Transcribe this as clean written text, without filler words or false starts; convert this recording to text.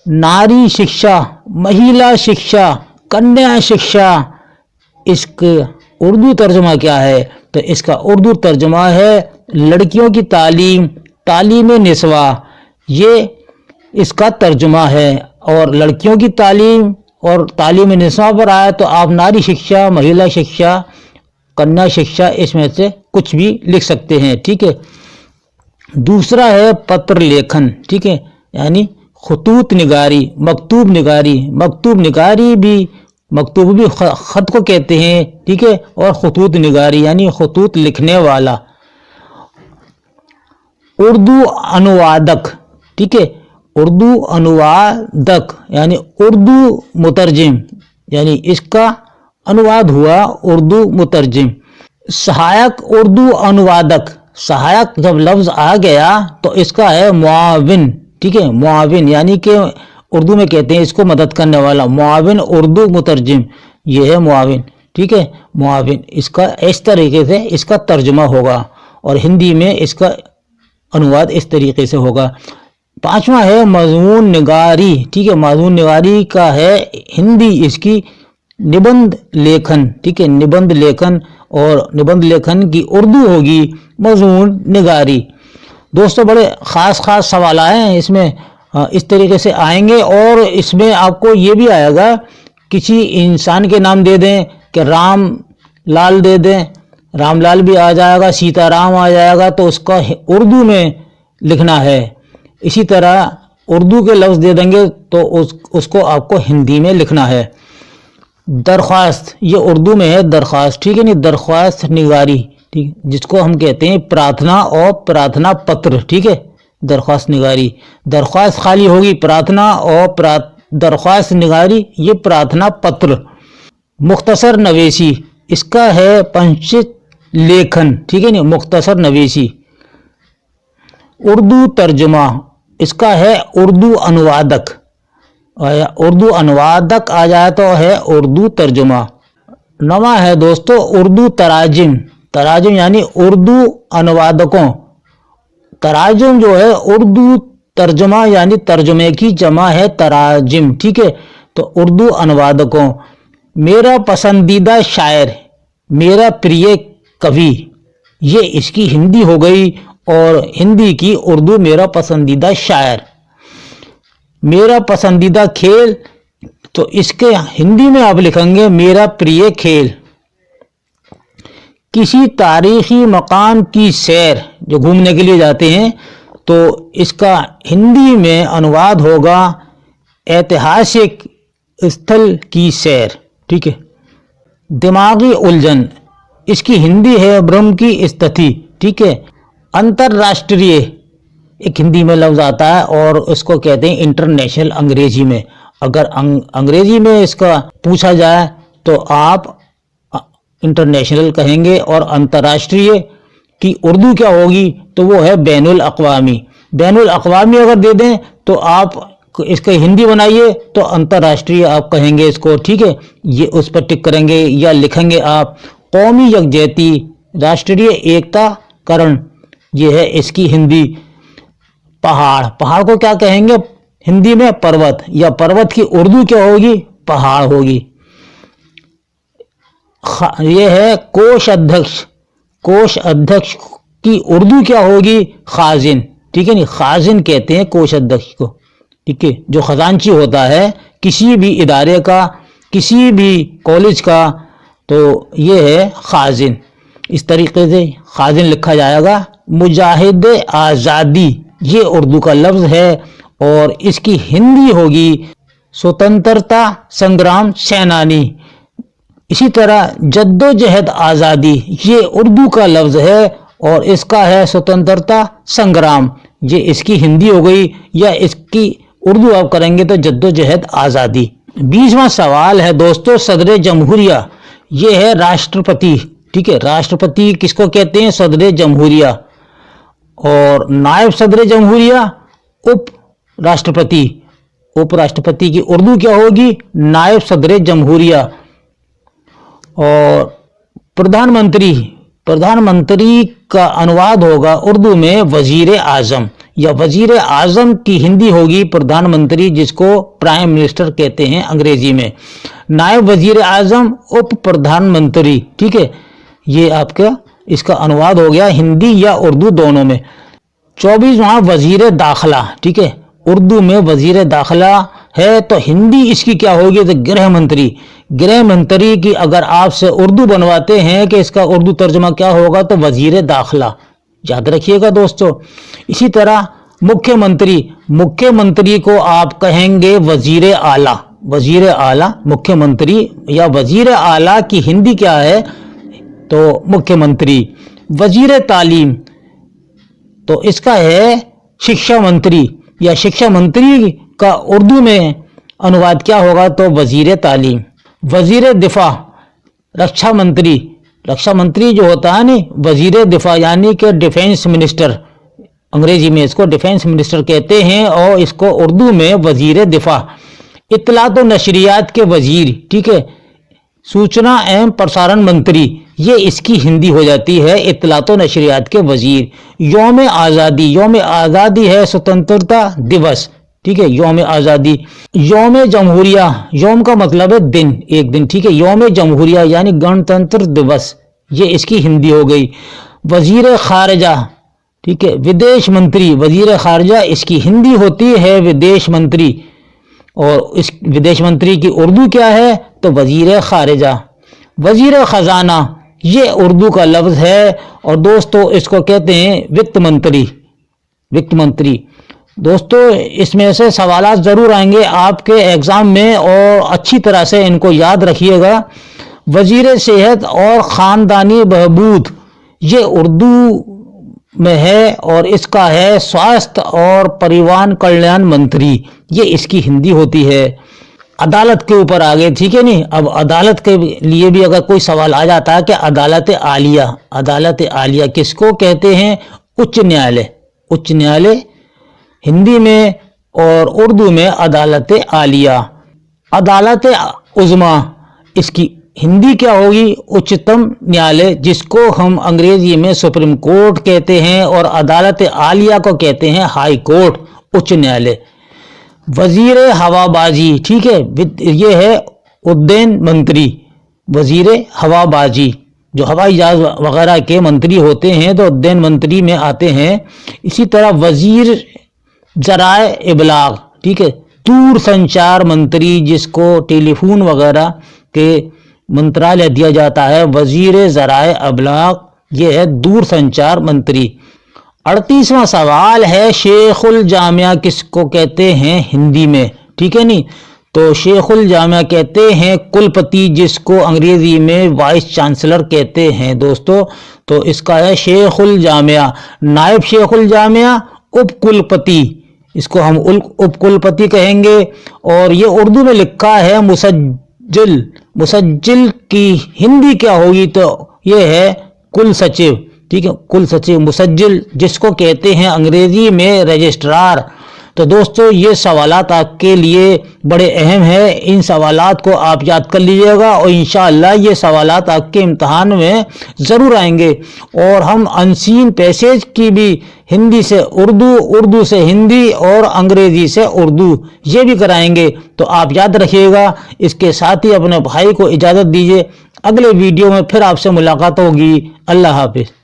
नारी शिक्षा, महिला शिक्षा, कन्या शिक्षा, इसका उर्दू तर्जुमा क्या है? तो इसका उर्दू तर्जुमा है लड़कियों की तालीम, तालीम निस्वा, ये इसका तर्जुमा है। और लड़कियों की तालीम और तालीम निस्वा पर आया तो आप नारी शिक्षा, महिला शिक्षा, कन्या शिक्षा, इसमें से कुछ भी लिख सकते हैं, ठीक है। दूसरा है पत्र लेखन, ठीक है, यानी खतूत निगारी, मकतूब निगारी। मकतूब भी खत को कहते हैं, ठीक है। और खतूत निगारी यानी खतूत लिखने वाला। उर्दू अनुवादक, ठीक है, उर्दू अनुवादक यानी उर्दू मुतरजिम, यानी इसका अनुवाद हुआ उर्दू मुतरजिम। सहायक उर्दू अनुवादक, सहायक जब लफ्ज आ गया तो इसका है मुआविन, ठीक है, मुआविन यानी कि उर्दू में कहते हैं इसको मदद करने वाला। मुआविन उर्दू मुतरजिम, ये है मुआविन, ठीक है, मुआविन। इसका इस तरीके से इसका तर्जुमा होगा और हिंदी में इसका अनुवाद इस तरीके से होगा। पांचवा है मजमून निगारी, ठीक है, मजमून निगारी का है हिंदी इसकी निबंध लेखन, ठीक है, निबंध लेखन। और निबंध लेखन की उर्दू होगी मजमून निगारी। दोस्तों बड़े ख़ास सवाल आए हैं इसमें, इस तरीके से आएंगे। और इसमें आपको ये भी आएगा, किसी इंसान के नाम दे दें कि राम लाल दे दें, रामलाल भी आ जाएगा, सीताराम आ जाएगा, तो उसका उर्दू में लिखना है। इसी तरह उर्दू के लफ्ज़ दे देंगे तो उसको आपको हिंदी में लिखना है। दरख्वास्त, ये उर्दू में है दरख्वास्त, ठीक है, नहीं, दरख्वास्त निगारी, ठीक, जिसको हम कहते हैं प्रार्थना और प्रार्थना पत्र, ठीक है, दरख्वास्त निगारी। दरख्वास्त खाली होगी प्रार्थना और दरख्वास्त निगारी, ये प्रार्थना पत्र। मुख्तसर नवेसी, इसका है पंचित लेखन, ठीक है, नहीं, मुख्तसर नवेसी। उर्दू तर्जुमा, इसका है उर्दू अनुवादक, उर्दू अनुवादक आ जाए तो है उर्दू तर्जुमा। नवा है दोस्तों उर्दू तराजिम, तराजिम यानी उर्दू अनुवादकों। तराजिम जो है उर्दू तर्जुमा यानी तर्जुमे की जमा है तराजिम, ठीक है। तो उर्दू अनुवादकों। मेरा पसंदीदा शायर, मेरा प्रिय कवि, ये इसकी हिंदी हो गई और हिंदी की उर्दू मेरा पसंदीदा शायर। मेरा पसंदीदा खेल, तो इसके हिंदी में आप लिखेंगे मेरा प्रिय खेल। किसी तारीखी मकाम की सैर, जो घूमने के लिए जाते हैं, तो इसका हिंदी में अनुवाद होगा ऐतिहासिक स्थल की सैर, ठीक है। दिमागी उलझन, इसकी हिंदी है भ्रम की स्थिति, ठीक है। अंतर्राष्ट्रीय एक हिंदी में लफ्ज़ आता है और उसको कहते हैं इंटरनेशनल अंग्रेजी में। अगर अंग्रेजी में इसका पूछा जाए तो आप इंटरनेशनल कहेंगे और अंतर्राष्ट्रीय की उर्दू क्या होगी तो वो है बैनुल अक़वामी। बैनुल अक़वामी अगर दे दें तो आप इसका हिंदी बनाइए तो अंतर्राष्ट्रीय आप कहेंगे इसको, ठीक है, ये उस पर टिक करेंगे या लिखेंगे आप। कौमी यकजहती, राष्ट्रीय एकता करण, ये है इसकी हिंदी। पहाड़, पहाड़ को क्या कहेंगे हिंदी में? पर्वत, या पर्वत की उर्दू क्या होगी? पहाड़ होगी। ये है कोष अध्यक्ष, कोष अध्यक्ष की उर्दू क्या होगी? खाजिन, ठीक है, नहीं, खाजिन कहते हैं कोष अध्यक्ष को, ठीक है, जो खजांची होता है किसी भी इदारे का, किसी भी कॉलेज का, तो ये है खाजिन। इस तरीके से खाजिन लिखा जाएगा। मुजाहिद आज़ादी, ये उर्दू का लफ्ज़ है और इसकी हिंदी होगी स्वतंत्रता संग्राम सेनानी। इसी तरह जद्दोजहद आज़ादी, ये उर्दू का लफ्ज़ है और इसका है स्वतंत्रता संग्राम, ये इसकी हिंदी हो गई, या इसकी उर्दू आप करेंगे तो जद्दोजहद आज़ादी। 20वां सवाल है दोस्तों सदर जमहूरिया, ये है राष्ट्रपति, ठीक है, राष्ट्रपति किसको कहते हैं? सदर जमहूरिया। और नायब सदर जमहूरिया उप राष्ट्रपति, उप राष्ट्रपति की उर्दू क्या होगी? नायब सदर जमहूरिया। और प्रधानमंत्री, प्रधानमंत्री का अनुवाद होगा उर्दू में वजीर आजम, या वजीर आजम की हिंदी होगी प्रधानमंत्री, जिसको प्राइम मिनिस्टर कहते हैं अंग्रेजी में। नायब वजीर आजम उप प्रधानमंत्री, ठीक है, ये आपका इसका अनुवाद हो गया हिंदी या उर्दू दोनों में। 24वां वजीर दाखिला, ठीक है, उर्दू में वजीर दाखिला है तो हिंदी इसकी क्या होगी, तो गृह मंत्री। गृह मंत्री की अगर आपसे उर्दू बनवाते हैं कि इसका उर्दू तर्जुमा क्या होगा, तो वजीर दाखिला, याद रखिएगा दोस्तों। इसी तरह मुख्यमंत्री, मुख्यमंत्री को आप कहेंगे वजीर आला, वजीर आला मुख्यमंत्री, या वजीर आला की हिंदी क्या है, तो मुख्यमंत्री। वजीर तालीम, तो इसका है शिक्षा मंत्री, या शिक्षा मंत्री का उर्दू में अनुवाद क्या होगा, तो वजीर तालीम। वजीर दिफा, रक्षा मंत्री, रक्षा मंत्री जो होता है नहीं, वजीर दिफा यानी कि डिफेंस मिनिस्टर, अंग्रेजी में इसको डिफेंस मिनिस्टर कहते हैं और इसको उर्दू में वजीर दिफा। इत्तलात व नशरियात के वजीर, ठीक है, सूचना एवं प्रसारण मंत्री, ये इसकी हिंदी हो जाती है इत्तलात व नशरियात के वजीर। यौम आज़ादी, यौम आज़ादी है स्वतंत्रता दिवस, ठीक है, यौम आज़ादी। यौम जमहूरिया, यौम का मतलब है दिन, एक दिन, ठीक है, यौम जमहूरिया यानी गणतंत्र दिवस, ये इसकी हिंदी हो गई। वजीर खारजा, ठीक है, विदेश मंत्री, वजीर खारजा इसकी हिंदी होती है विदेश मंत्री, और इस विदेश मंत्री की उर्दू क्या है, तो वजीर खारजा। वजीर खजाना, ये उर्दू का लफ्ज है और दोस्तों इसको कहते हैं वित्त मंत्री, वित्त मंत्री। दोस्तों इसमें से सवाल जरूर आएंगे आपके एग्जाम में और अच्छी तरह से इनको याद रखिएगा। वजीर सेहत और खानदानी बहबूद, ये उर्दू में है और इसका है स्वास्थ्य और परिवार कल्याण मंत्री, ये इसकी हिंदी होती है। अदालत के ऊपर आ गए, ठीक है नहीं। अब अदालत के लिए भी अगर कोई सवाल आ जाता है कि अदालत आलिया, अदालत आलिया किसको कहते हैं, उच्च न्यायालय, उच्च न्यायालय हिंदी में और उर्दू में अदालत आलिया। अदालत उज़्मा, इसकी हिंदी क्या होगी, उच्चतम न्यायालय, जिसको हम अंग्रेजी में सुप्रीम कोर्ट कहते हैं और अदालत आलिया को कहते हैं हाई कोर्ट, उच्च न्यायालय। वजीर हवाबाजी, ठीक है, ये है उद्यन मंत्री, वजीर हवाबाजी, जो हवाई जहाज वगैरह के मंत्री होते हैं तो उद्यन मंत्री में आते हैं। इसी तरह वजीर जराए इबलाग, ठीक है, दूर संचार मंत्री, जिसको टेलीफोन वगैरह के मंत्रालय दिया जाता है, वजीर जराए इबलाग, ये है दूर संचार मंत्री। 38वां सवाल है शेखुल जामिया किसको कहते हैं हिंदी में, ठीक है नहीं, तो शेखुल जामिया कहते हैं कुलपति, जिसको अंग्रेजी में वाइस चांसलर कहते हैं दोस्तों। तो इसका है शेखुल जामिया। नायब शेखुल जामिया उप कुलपति, इसको हम उप कुलपति कहेंगे। और ये उर्दू में लिखा है मुसज्जिल, मुसज्जिल की हिंदी क्या होगी, तो ये है कुल सचिव, ठीक है, कुल सचिव। मुसज्जिल जिसको कहते हैं अंग्रेजी में रजिस्ट्रार। तो दोस्तों ये सवालात आपके लिए बड़े अहम है, इन सवालात को आप याद कर लीजिएगा और इंशाअल्लाह ये सवालात आपके इम्तहान में ज़रूर आएंगे। और हम अनसीन पैसेज की भी हिंदी से उर्दू, उर्दू से हिंदी और अंग्रेजी से उर्दू ये भी कराएंगे, तो आप याद रखिएगा। इसके साथ ही अपने भाई को इजाज़त दीजिए, अगले वीडियो में फिर आपसे मुलाकात होगी। अल्लाह हाफिज़।